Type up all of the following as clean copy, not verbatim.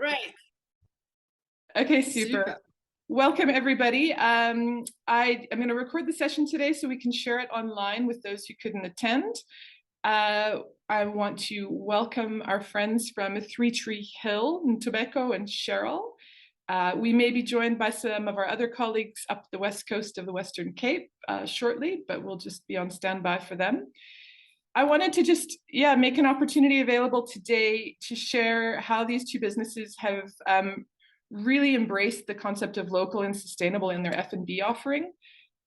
Right. Okay, super. Welcome, everybody. I'm going to record the session today so we can share it online with those who couldn't attend. I want to welcome our friends from Three Tree Hill, Ntobeko and Cheryl. We may be joined by some of our other colleagues up the west coast of the Western Cape shortly, but we'll just be on standby for them. I wanted to just, make an opportunity available today to share how these two businesses have really embraced the concept of local and sustainable in their F&B offering.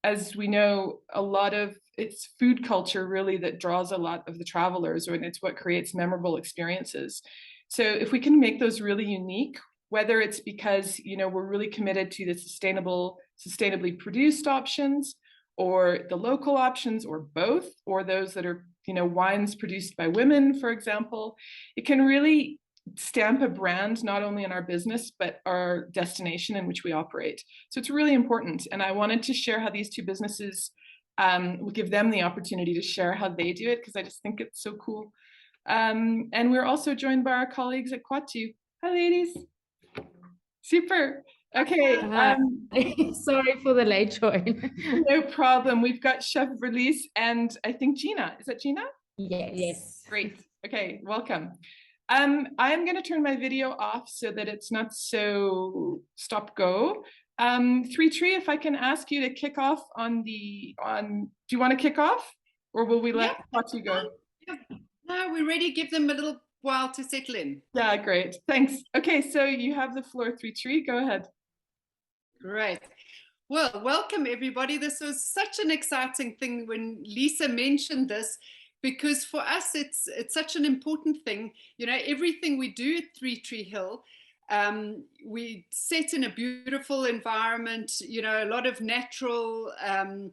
As we know, a lot of it's food culture really that draws a lot of the travelers, and it's what creates memorable experiences. So if we can make those really unique, whether it's because we're really committed to the sustainably produced options, or the local options, or both, or those that are wines produced by women, for example, it can really stamp a brand not only in our business but our destination in which we operate. So it's really important, and I wanted to share how these two businesses will give them the opportunity to share how they do it, because I just think it's so cool. And we're also joined by our colleagues at Khwattu. Hi, ladies. Super. Okay. Sorry for the late join. No problem. We've got Chef Werlise and I think Gina. Is that Gina? Yes. Great. Okay, welcome. I'm going to turn my video off so that it's not so stop-go. Three Tree, if I can ask you to kick off do you want to kick off, or will we let Khwattu go? No, we're ready. Give them a little while to settle in. Yeah, great. Thanks. Okay, so you have the floor, Three Tree. Go ahead. Great. Well, welcome everybody. This was such an exciting thing when Lisa mentioned this, because for us it's such an important thing. Everything we do at Three Tree Hill, we set in a beautiful environment, a lot of natural, the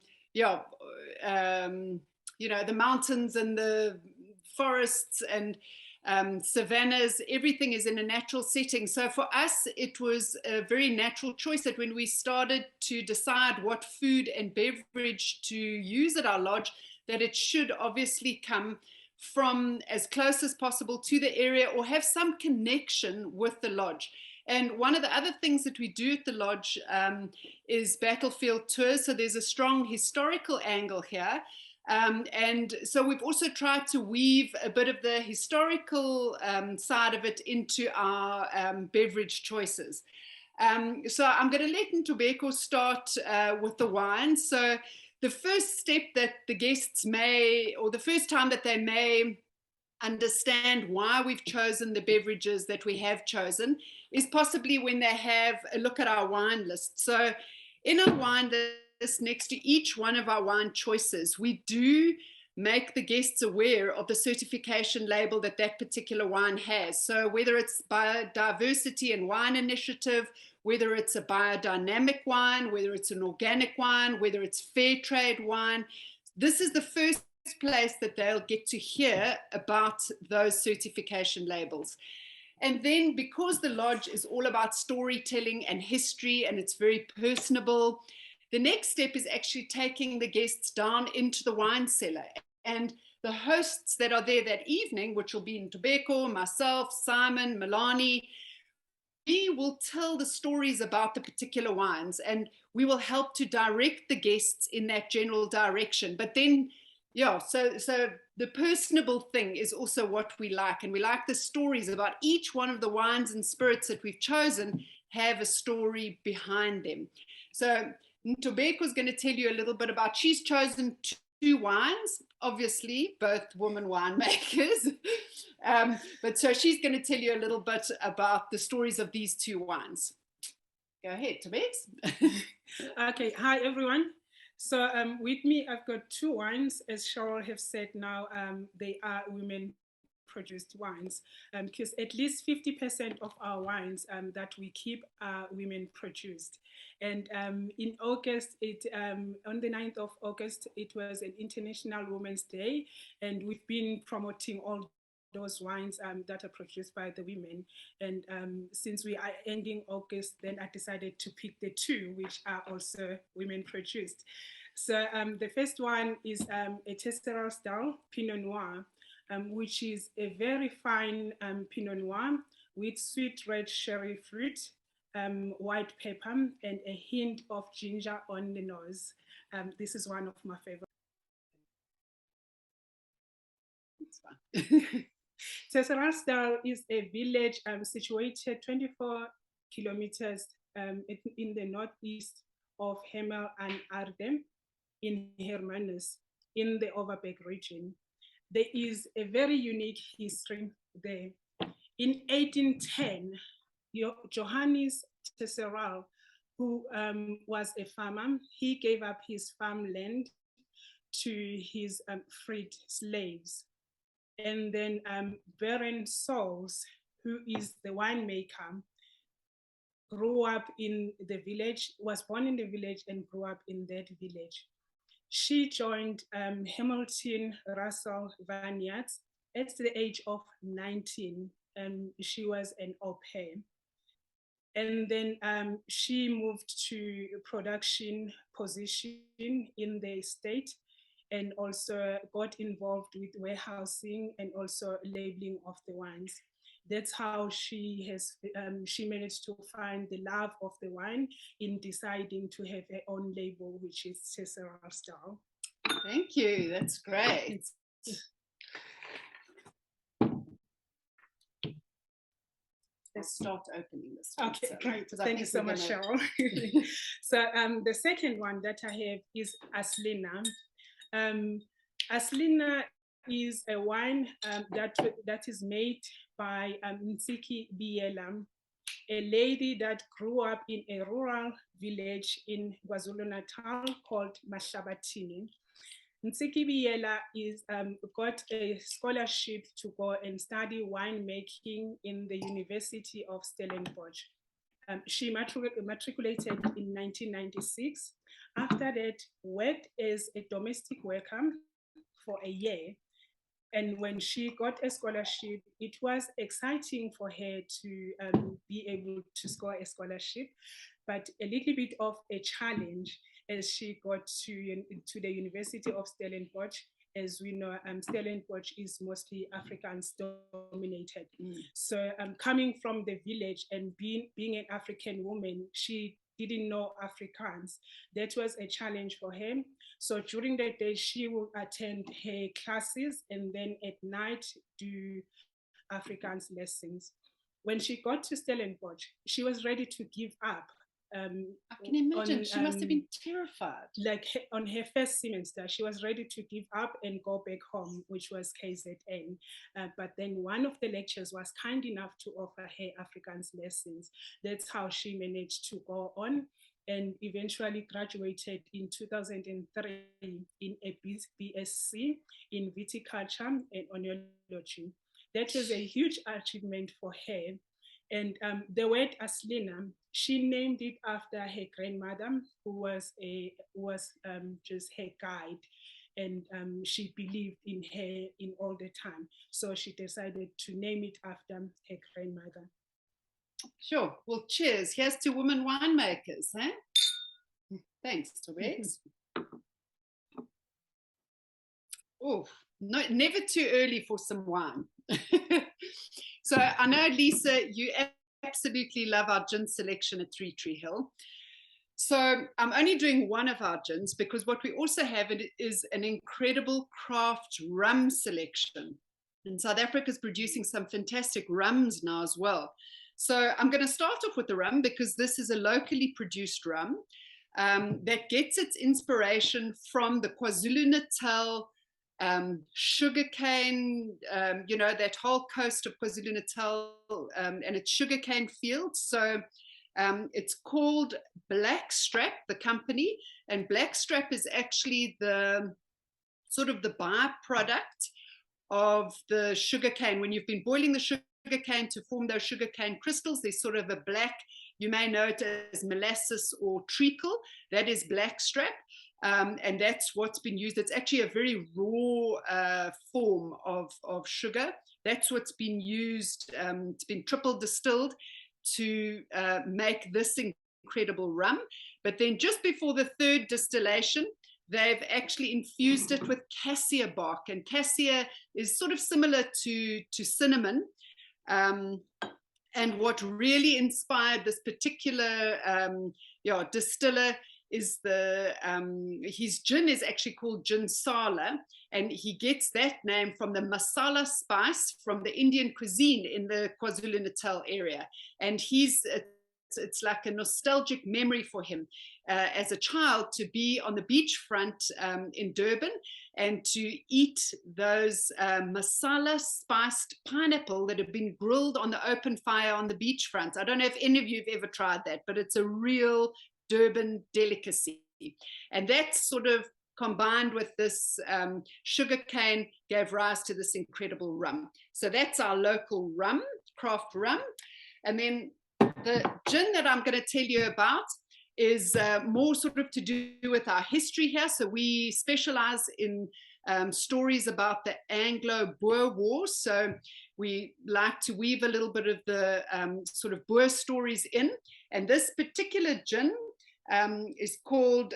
mountains and the forests and savannas, everything is in a natural setting. So for us, it was a very natural choice that when we started to decide what food and beverage to use at our lodge, that it should obviously come from as close as possible to the area or have some connection with the lodge. And one of the other things that we do at the lodge is battlefield tours. So there's a strong historical angle here. And so we've also tried to weave a bit of the historical side of it into our beverage choices. So I'm going to let Ntobeko start with the wine. So the first step that the guests may, or the first time that they may understand why we've chosen the beverages that we have chosen, is possibly when they have a look at our wine list. So in our wine list, next to each one of our wine choices, we do make the guests aware of the certification label that that particular wine has. So whether it's Biodiversity and Wine Initiative, whether it's a biodynamic wine, whether it's an organic wine, whether it's fair trade wine, this is the first place that they'll get to hear about those certification labels. And then, because the lodge is all about storytelling and history, and it's very personable, the next step is actually taking the guests down into the wine cellar. And the hosts that are there that evening, which will be Ntobeko, myself, Simon, Milani, we will tell the stories about the particular wines, and we will help to direct the guests in that general direction. But then, so the personable thing is also what we like, and we like the stories about each one of the wines and spirits that we've chosen have a story behind them. So Ntobeko is going to tell you a little bit about, she's chosen two wines, obviously both women winemakers, but so she's going to tell you a little bit about the stories of these two wines. Go ahead, Ntobeko. Okay, hi everyone. So with me, I've got two wines. As Cheryl have said now, they are women produced wines, because at least 50% of our wines that we keep are women produced. And in August, on the 9th of August, it was an International Women's Day, and we've been promoting all those wines that are produced by the women. And since we are ending August, then I decided to pick the two which are also women produced. So the first one is a Tesserelle style Pinot Noir, which is a very fine Pinot Noir with sweet red cherry fruit, white pepper, and a hint of ginger on the nose. This is one of my favorites. Tesseraal is a village situated 24 kilometers in the northeast of Hemel and Arnhem in Hermanus in the Overberg region. There is a very unique history there. In 1810, Johannes Tesseraal, who was a farmer, he gave up his farmland to his freed slaves. And then Baron Souls, who is the winemaker, grew up in the village, was born in the village and grew up in that village. She joined Hamilton Russell Vineyards at the age of 19. She was an au pair. And then she moved to a production position in the estate and also got involved with warehousing and also labeling of the wines. That's how she managed to find the love of the wine in deciding to have her own label, which is Tesseraal style. Thank you, that's great. Let's start opening this one. Okay, great. Thank you so much, Cheryl. So the second one that I have is Aslina. Aslina is a wine that is made by Ntsiki Biela, a lady that grew up in a rural village in KwaZulu-Natal called Mashabatini. Ntsiki Biela got a scholarship to go and study winemaking in the University of Stellenbosch. She matriculated in 1996. After that, worked as a domestic worker for a year. And when she got a scholarship, it was exciting for her to be able to score a scholarship, but a little bit of a challenge as she got to the University of Stellenbosch. As we know, Stellenbosch is mostly Africans dominated. So coming from the village and being an African woman, she didn't know Afrikaans. That was a challenge for her. So during the day, she would attend her classes and then at night do Afrikaans lessons. When she got to Stellenbosch, she was ready to give up. I can imagine, she must have been terrified. Like on her first semester, she was ready to give up and go back home, which was KZN. But then one of the lecturers was kind enough to offer her Afrikaans lessons. That's how she managed to go on and eventually graduated in 2003 in a BSc in viticulture and oenology. That was a huge achievement for her. And the word Aslina, she named it after her grandmother, who was just her guide, and she believed in her in all the time. So she decided to name it after her grandmother. Sure. Well, cheers. Here's to women winemakers, huh? Thanks, Ntobeko. Oh, no, never too early for some wine. So I know, Lisa, you absolutely love our gin selection at Three Tree Hill. So I'm only doing one of our gins because what we also have is an incredible craft rum selection. And South Africa is producing some fantastic rums now as well. So I'm going to start off with the rum because this is a locally produced rum that gets its inspiration from the KwaZulu-Natal sugarcane, you know, that whole coast of KwaZulu-Natal and its sugarcane fields. So it's called Blackstrap, the company, and Blackstrap is actually the sort of the byproduct of the sugarcane. When you've been boiling the sugarcane to form those sugarcane crystals, there's sort of a black, you may know it as molasses or treacle, that is Blackstrap. And that's what's been used. It's actually a very raw form of sugar. That's what's been used. It's been triple distilled to make this incredible rum. But then just before the third distillation, they've actually infused it with cassia bark. And cassia is sort of similar to cinnamon. And what really inspired this particular distiller is his gin is actually called gin sala, and he gets that name from the masala spice from the Indian cuisine in the KwaZulu-Natal area. And it's like a nostalgic memory for him as a child to be on the beachfront in Durban and to eat those masala spiced pineapple that have been grilled on the open fire on the beachfront. I don't know if any of you have ever tried that, but it's a real Durban delicacy. And that sort of combined with this sugarcane gave rise to this incredible rum. So that's our local rum, craft rum. And then the gin that I'm going to tell you about is more sort of to do with our history here. So we specialize in stories about the Anglo-Boer War. So we like to weave a little bit of the sort of Boer stories in. And this particular gin is called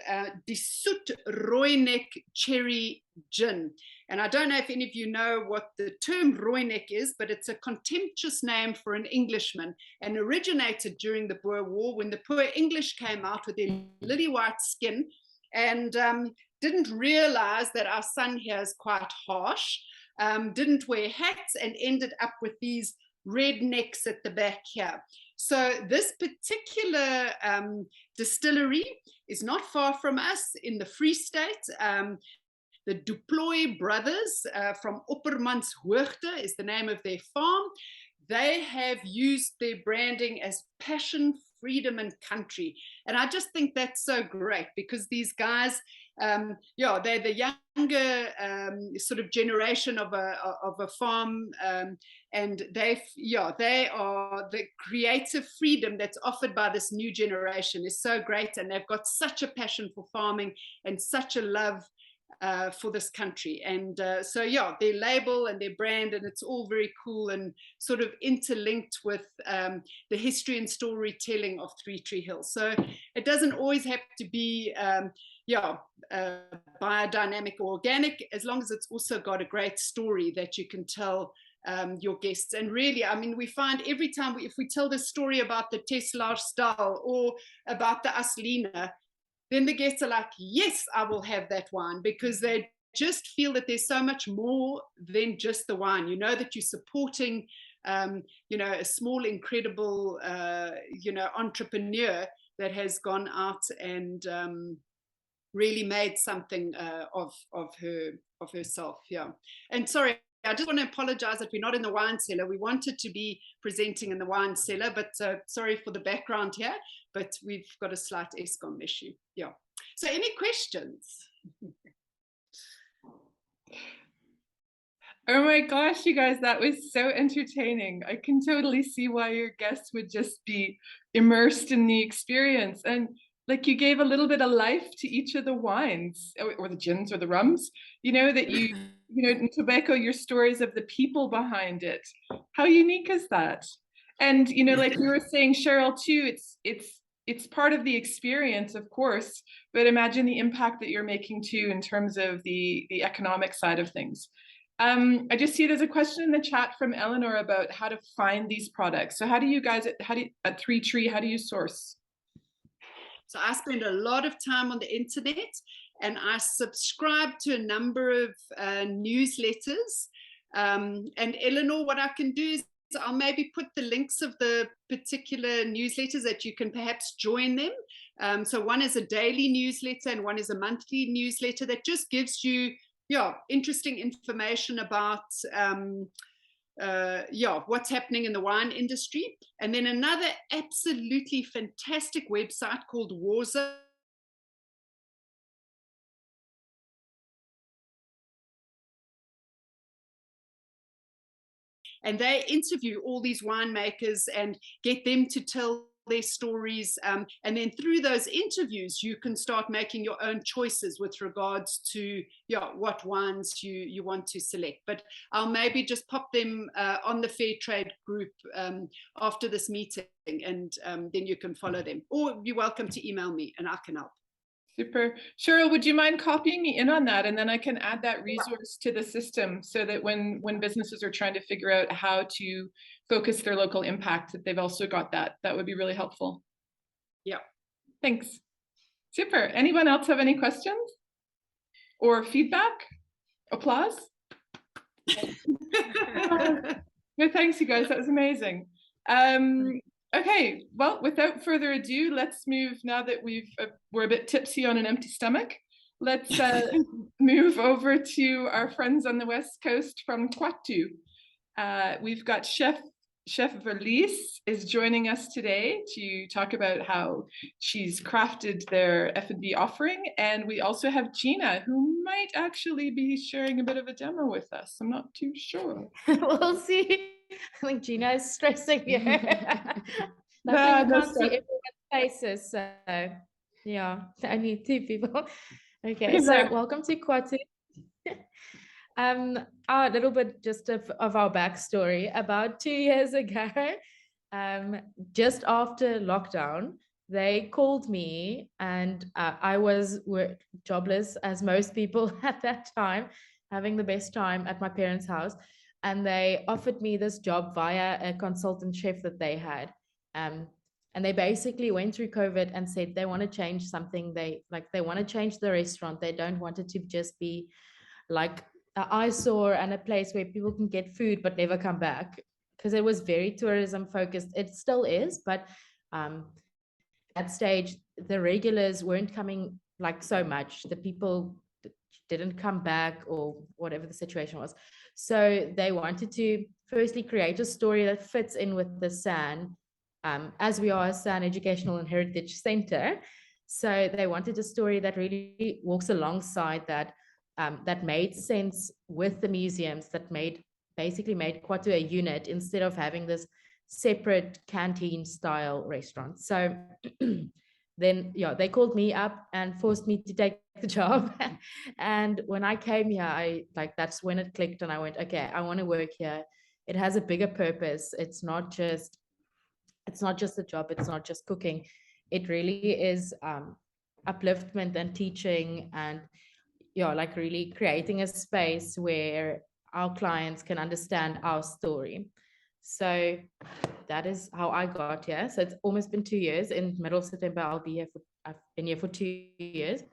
Die Soet Rooinek Cherry Gin. And I don't know if any of you know what the term Rooinek is, but it's a contemptuous name for an Englishman and originated during the Boer War when the poor English came out with their lily white skin and didn't realize that our sun here is quite harsh, didn't wear hats and ended up with these red necks at the back here. So this particular distillery is not far from us in the Free State. The Duploy brothers from Oppermanshoogte is the name of their farm. They have used their branding as passion, freedom, and country. And I just think that's so great because these guys, they're the younger sort of generation of a farm, and they are the creative freedom that's offered by this new generation is so great, and they've got such a passion for farming and such a love for this country. And their label and their brand, and it's all very cool and sort of interlinked with the history and storytelling of Three Tree Hill. So it doesn't always have to be biodynamic or organic, as long as it's also got a great story that you can tell your guests. And really, I mean, we find every time if we tell the story about the Tesla style or about the Aslina, then the guests are like, yes, I will have that wine, because they just feel that there's so much more than just the wine. You know that you're supporting, a small, incredible, entrepreneur that has gone out and really made something of herself. Yeah. And sorry, I just want to apologize that we're not in the wine cellar. We wanted to be presenting in the wine cellar, but sorry for the background here, but we've got a slight ESCOM issue. Yeah. So any questions? Oh my gosh, you guys, that was so entertaining. I can totally see why your guests would just be immersed in the experience. And like you gave a little bit of life to each of the wines or the gins or the rums, that in Ntobeko, your stories of the people behind it. How unique is that? And, like you were saying, Cheryl, too, it's part of the experience, of course, but imagine the impact that you're making too in terms of the economic side of things. I just see there's a question in the chat from Eleanor about how to find these products. So how do you guys, at Three Tree, how do you source? So I spend a lot of time on the internet, and I subscribe to a number of newsletters. And Eleanor, what I can do is I'll maybe put the links of the particular newsletters that you can perhaps join them. So one is a daily newsletter and one is a monthly newsletter that just gives you interesting information about what's happening in the wine industry. And then another absolutely fantastic website called Warza. And they interview all these winemakers and get them to tell their stories. And then through those interviews, you can start making your own choices with regards to what wines you want to select. But I'll maybe just pop them on the Fair Trade group after this meeting, and then you can follow them. Or you're welcome to email me and I can help. Super. Cheryl, would you mind copying me in on that? And then I can add that resource to the system so that when businesses are trying to figure out how to focus their local impact, that they've also got that. That would be really helpful. Yeah. Thanks. Super. Anyone else have any questions or feedback? Applause? No, thanks, you guys. That was amazing. Okay, well, without further ado, let's move now that we're a bit tipsy on an empty stomach. Let's move over to our friends on the West Coast from Khwattu. We've got Chef Werlise is joining us today to talk about how she's crafted their F&B offering. And we also have Gina, who might actually be sharing a bit of a demo with us. I'm not too sure. We'll see. I think Gina is stressing here. No, I no, can't see everyone's faces. So yeah, I need 2 people. Okay, so welcome to Khwattu. A little bit just of our backstory. About 2 years ago, just after lockdown, they called me, and I was jobless, as most people at that time, having the best time at my parents' house. And they offered me this job via a consultant chef that they had. And they basically went through COVID and said they want to change something. They want to change the restaurant. They don't want it to just be like an eyesore and a place where people can get food but never come back, because it was very tourism focused. It still is, but at that stage the regulars weren't coming like so much. The people didn't come back or whatever the situation was. So they wanted to firstly create a story that fits in with the SAN, as we are a SAN Educational and Heritage Center. So they wanted a story that really walks alongside that, that made sense with the museums, that basically made Khwattu a unit instead of having this separate canteen style restaurant. So then, yeah, they called me up and forced me to take the job. And when I came here, that's when it clicked, and I went, okay, I want to work here. It has a bigger purpose. It's not just a job. It's not just cooking. It really is upliftment and teaching, and like really creating a space where our clients can understand our story. So that is how I got here. So it's almost been 2 years. In middle of September, I've been here for 2 years.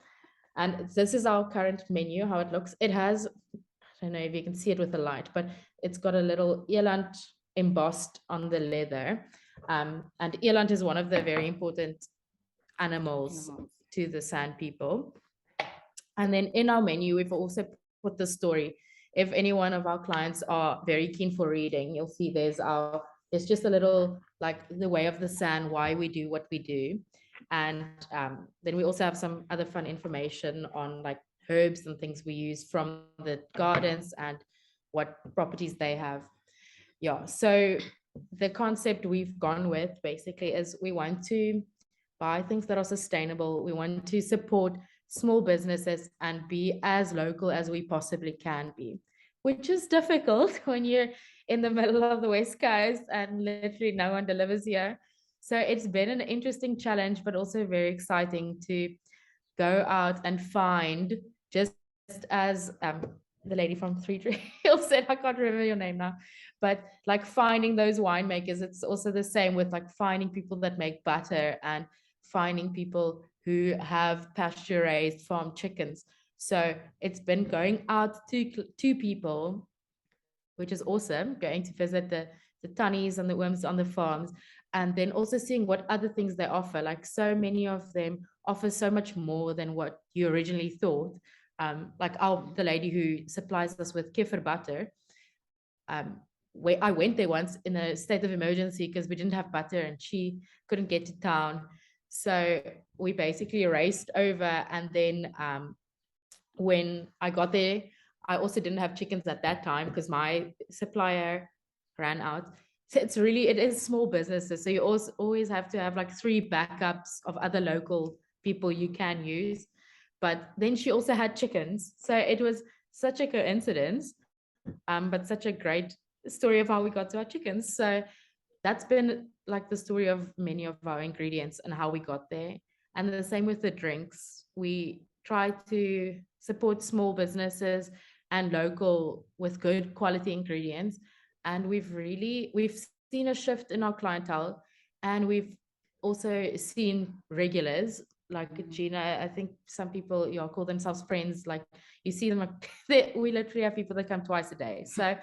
And this is our current menu, how it looks. It has, I don't know if you can see it with the light, but it's got a little eland embossed on the leather. And eland is one of the very important animals to the San people. And then in our menu, we've also put the story. If any one of our clients are very keen for reading, you'll see there's just a little, like, the way of the San, why we do what we do. And then we also have some other fun information on like herbs and things we use from the gardens and what properties they have. Yeah, so the concept we've gone with basically is we want to buy things that are sustainable. We want to support small businesses and be as local as we possibly can be, which is difficult when you're in the middle of the West Coast and literally no one delivers here. So it's been an interesting challenge, but also very exciting to go out and find, just as the lady from Three Trails said, I can't remember your name now, but like finding those winemakers. It's also the same with like finding people that make butter and finding people who have pasture-raised farm chickens. So it's been going out to people, which is awesome, going to visit the tunnies and the worms on the farms, and then also seeing what other things they offer. Like so many of them offer so much more than what you originally thought. Like the lady who supplies us with kefir butter, where I went there once in a state of emergency because we didn't have butter and she couldn't get to town. So we basically raced over, and then when I got there, I also didn't have chickens at that time because my supplier ran out. So it is small businesses. So you always have to have like 3 backups of other local people you can use. But then she also had chickens. So it was such a coincidence, but such a great story of how we got to our chickens. So that's been like the story of many of our ingredients and how we got there. And the same with the drinks. We try to support small businesses and local with good quality ingredients. And we've seen a shift in our clientele, and we've also seen regulars like Gina. I think some people call themselves friends. Like you see them, we literally have people that come twice a day. So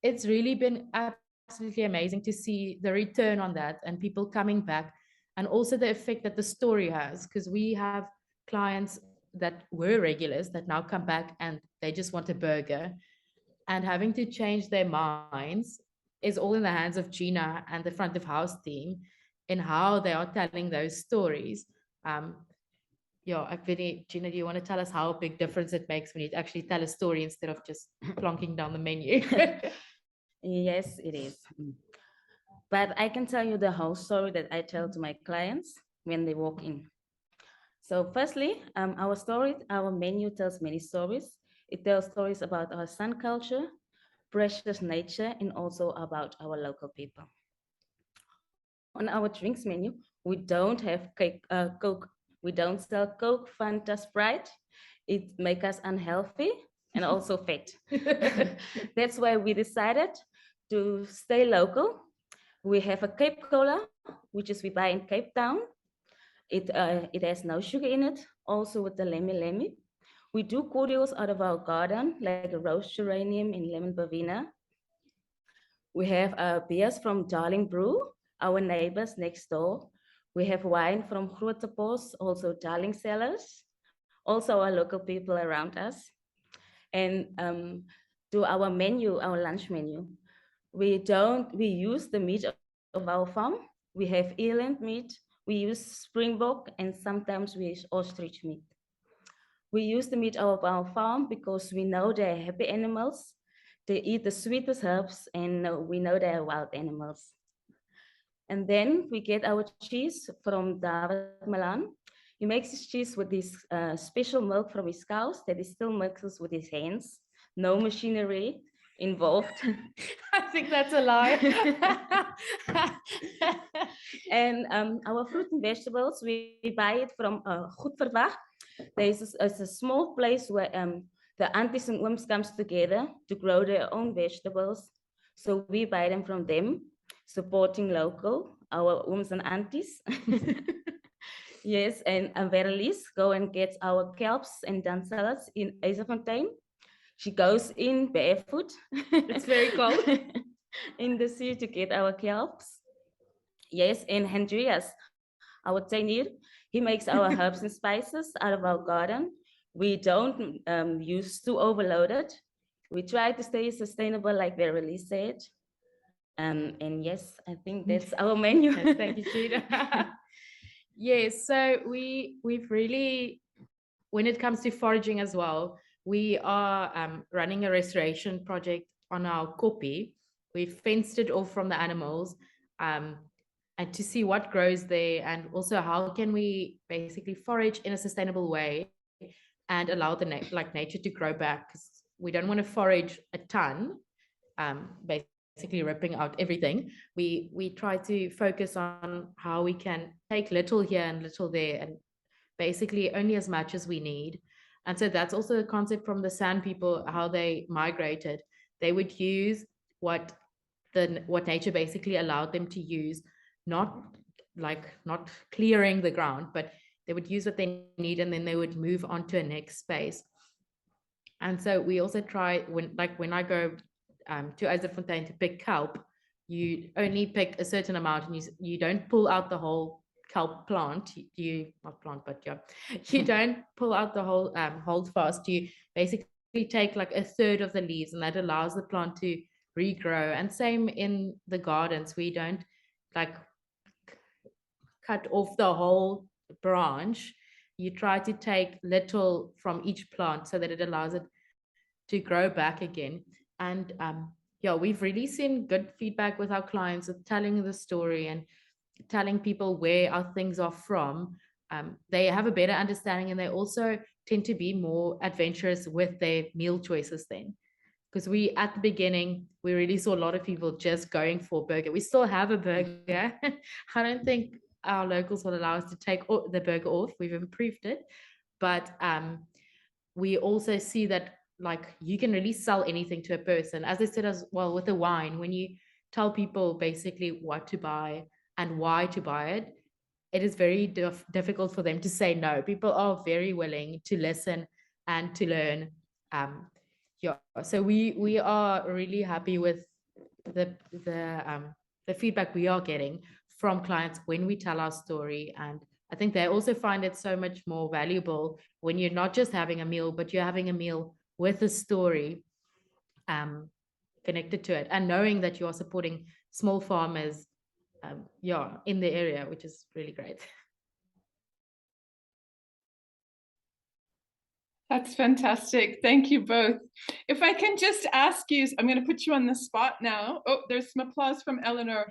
it's really been absolutely amazing to see the return on that and people coming back, and also the effect that the story has, because we have clients that were regulars that now come back and they just want a burger, and having to change their minds is all in the hands of Gina and the front of house team in how they are telling those stories. Gina, do you want to tell us how big difference it makes when you actually tell a story instead of just plonking down the menu? Yes, it is. But I can tell you the whole story that I tell to my clients when they walk in. So firstly, our menu tells many stories. It tells stories about our sun culture, precious nature, and also about our local people. On our drinks menu, we don't have Coke. We don't sell Coke, Fanta, Sprite. It makes us unhealthy and also fat. That's why we decided to stay local. We have a Cape Cola, which is we buy in Cape Town. It has no sugar in it, also with the lemmy. We do cordials out of our garden, like a rose geranium and lemon verbena. We have beers from Darling Brew, our neighbors next door. We have wine from Khwattu, also Darling Cellars, also our local people around us. And to our menu, our lunch menu, we use the meat of our farm. We have eland meat, we use springbok, and sometimes we use ostrich meat. We use the meat of our farm because we know they're happy animals. They eat the sweetest herbs, and we know they're wild animals. And then we get our cheese from David Milan. He makes his cheese with this special milk from his cows that he still mixes with his hands. No machinery involved. I think that's a lie. And our fruit and vegetables, we buy it from Khwattu. There's a small place where the aunties and ooms comes together to grow their own vegetables. So we buy them from them, supporting local, our ooms and aunties. Yes, and Werlise go and gets our kelps and dan salads in Eisenfontein. She goes in barefoot. It's very cold. In the sea to get our kelps. Yes, and Hendrias, our tuinier, he makes our herbs and spices out of our garden. We don't use too overloaded. We try to stay sustainable, like Werlise said. And yes, I think that's our menu. Yes, thank you, Gina. Yes, so we've really, when it comes to foraging as well, we are running a restoration project on our koppie. We've fenced it off from the animals, and to see what grows there, and also how can we basically forage in a sustainable way and allow the nature to grow back, because we don't want to forage a ton, basically ripping out everything. We try to focus on how we can take little here and little there, and basically only as much as we need. And so that's also a concept from the San people, how they migrated. They would use what nature basically allowed them to use, not clearing the ground, but they would use what they need, and then they would move on to a next space. And so we also try, when I go to Eisenfontein to pick kelp, you only pick a certain amount, and you don't pull out the whole kelp plant. You don't pull out the whole hold fast. You basically take like a third of the leaves, and that allows the plant to regrow. And same in the gardens, we don't like cut off the whole branch. You try to take little from each plant so that it allows it to grow back again. And we've really seen good feedback with our clients of telling the story and telling people where our things are from. They have a better understanding, and they also tend to be more adventurous with their meal choices then. Because at the beginning, we really saw a lot of people just going for burger. We still have a burger. I don't think our locals will allow us to take the burger off. We've improved it, but we also see that like you can really sell anything to a person. As I said as well with the wine, when you tell people basically what to buy and why to buy it, it is very difficult for them to say no. People are very willing to listen and to learn. Yeah, so we are really happy with the feedback we are getting from clients when we tell our story. And I think they also find it so much more valuable when you're not just having a meal, but you're having a meal with a story connected to it, and knowing that you are supporting small farmers in the area, which is really great. That's fantastic. Thank you both. If I can just ask you, I'm going to put you on the spot now. Oh, there's some applause from Eleanor.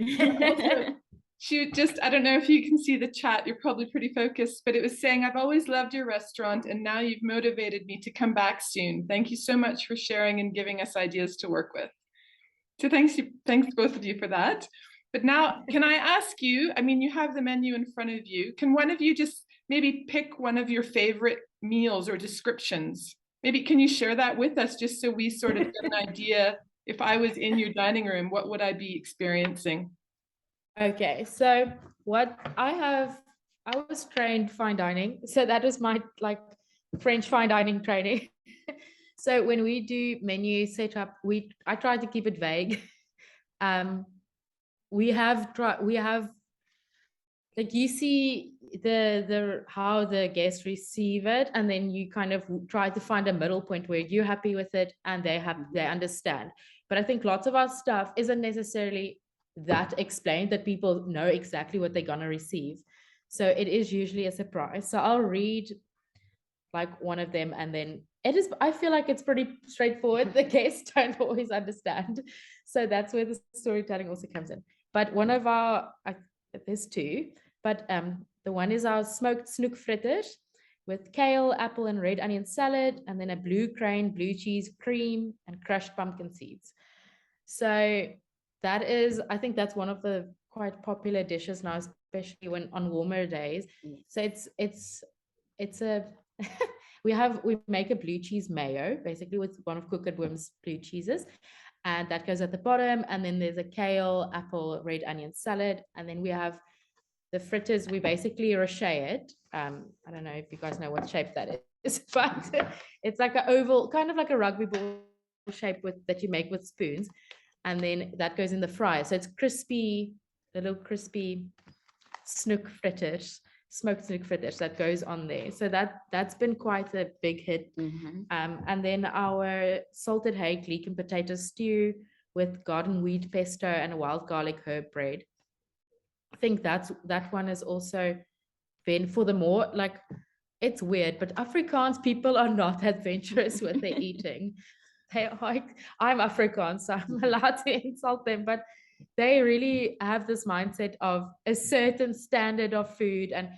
She just, I don't know if you can see the chat, you're probably pretty focused, but it was saying, I've always loved your restaurant and now you've motivated me to come back soon. Thank you so much for sharing and giving us ideas to work with. So thanks both of you for that. But now, can I ask you, I mean, you have the menu in front of you. Can one of you just maybe pick one of your favorite meals or descriptions? Maybe can you share that with us just so we sort of get an idea, if I was in your dining room, what would I be experiencing? Okay, so what I was trained fine dining. So that was my like French fine dining training. So when we do menu setup, I try to keep it vague. We have like you see the how the guests receive it, and then you kind of try to find a middle point where you're happy with it and they understand. But I think lots of our stuff isn't necessarily that explained that people know exactly what they're gonna receive. So it is usually a surprise. So I'll read like one of them, and then I feel like it's pretty straightforward. The guests don't always understand. So that's where the storytelling also comes in. But one of our, there's two, but the one is our smoked snoek fritters with kale, apple, and red onion salad, and then a blue crane, blue cheese, cream, and crushed pumpkin seeds. So that is, I think that's one of the quite popular dishes now, especially when on warmer days. So it's a we make a blue cheese mayo, basically with one of Cook & Wim's blue cheeses, and that goes at the bottom. And then there's a kale, apple, red onion salad, and then we have the fritters. We basically rochet it. I don't know if you guys know what shape that is, but it's like an oval, kind of like a rugby ball shape that you make with spoons, and then that goes in the fryer. So it's crispy, little crispy snoek fritters, smoked snoek fritters that goes on there. So that's been quite a big hit. And then our salted hake leek and potato stew with garden wheat pesto and a wild garlic herb bread. I think that one has also been for the more like, it's weird, but Afrikaans people are not adventurous with their eating. They are like, I'm Afrikaans, so I'm allowed to insult them, but they really have this mindset of a certain standard of food, and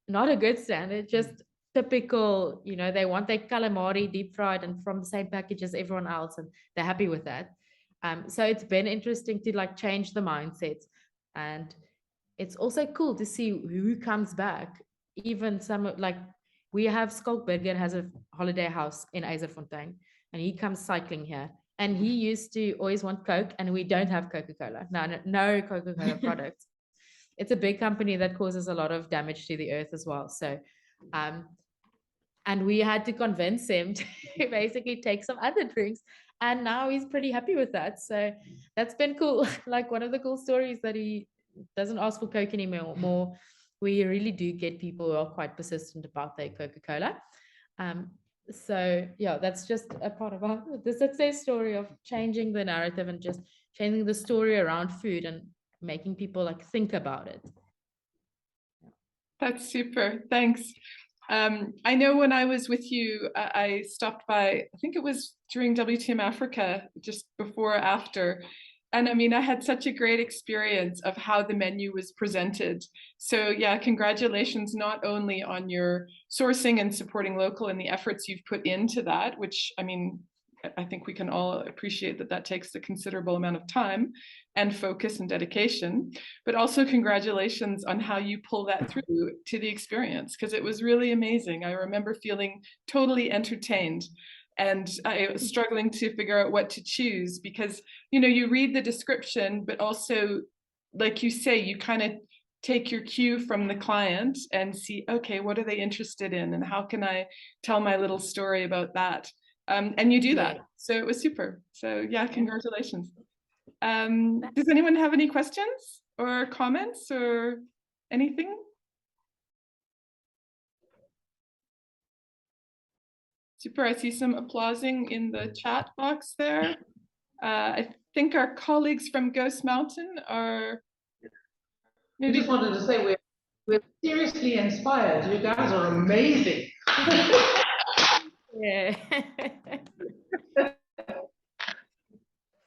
not a good standard, just typical, they want their calamari deep fried and from the same package as everyone else, and they're happy with that. So it's been interesting to like change the mindsets, and it's also cool to see who comes back. Even some, like we have Skalk Burger has a holiday house in Eiserfontein, and he comes cycling here, and he used to always want Coke, and we don't have Coca-Cola. No Coca-Cola products. It's a big company that causes a lot of damage to the earth as well. So, and we had to convince him to basically take some other drinks, and now he's pretty happy with that. So that's been cool. Like one of the cool stories that he doesn't ask for Coke anymore. We really do get people who are quite persistent about their Coca-Cola. So yeah, that's just a part of the success story of changing the narrative and just changing the story around food and making people like think about it. That's super. Thanks. I know when I was with you, I stopped by, I think it was during WTM Africa, just before or after. And I mean, I had such a great experience of how the menu was presented. So yeah, congratulations not only on your sourcing and supporting local and the efforts you've put into that, which I mean, I think we can all appreciate that that takes a considerable amount of time and focus and dedication, but also congratulations on how you pull that through to the experience, because it was really amazing. I remember feeling totally entertained, and I was struggling to figure out what to choose, because, you know, you read the description, but also, like you say, you kind of take your cue from the client and see, okay, what are they interested in, and how can I tell my little story about that? And you do that. So it was super. So yeah, congratulations. Does anyone have any questions or comments or anything? Super, I see some applauding in the chat box there. I think our colleagues from Ghost Mountain are maybe. I just wanted to say we're seriously inspired. You guys are amazing. Yeah.